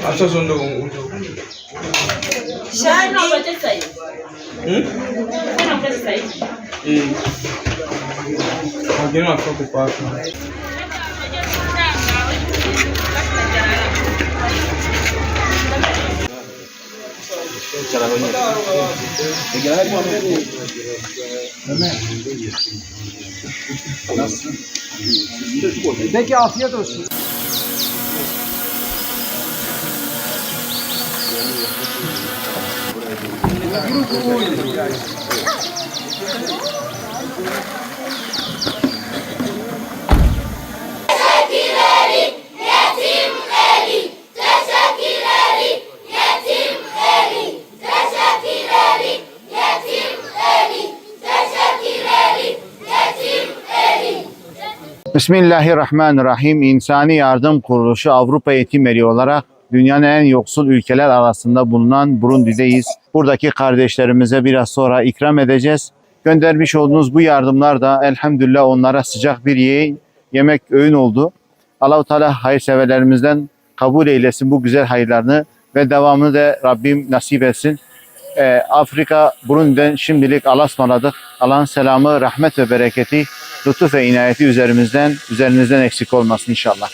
Achazonda con ujo. Shani. Alguém não achou que passa. Peki afiyet olsun. Bismillahirrahmanirrahim. İnsani Yardım Kuruluşu Avrupa Eğitim Evi olarak dünyanın en yoksul ülkeler arasında bulunan Burundi'deyiz. Buradaki kardeşlerimize biraz sonra ikram edeceğiz. Göndermiş olduğunuz bu yardımlar da elhamdülillah onlara sıcak bir yemek öğün oldu. Allah-u Teala hayırseverlerimizden kabul eylesin bu güzel hayırlarını ve devamını da Rabbim nasip etsin. Afrika Burundi'den şimdilik Allah'a ısmarladık. Allah'ın selamı, rahmet ve bereketi, lütuf ve inayeti üzerinizden eksik olmasın inşallah.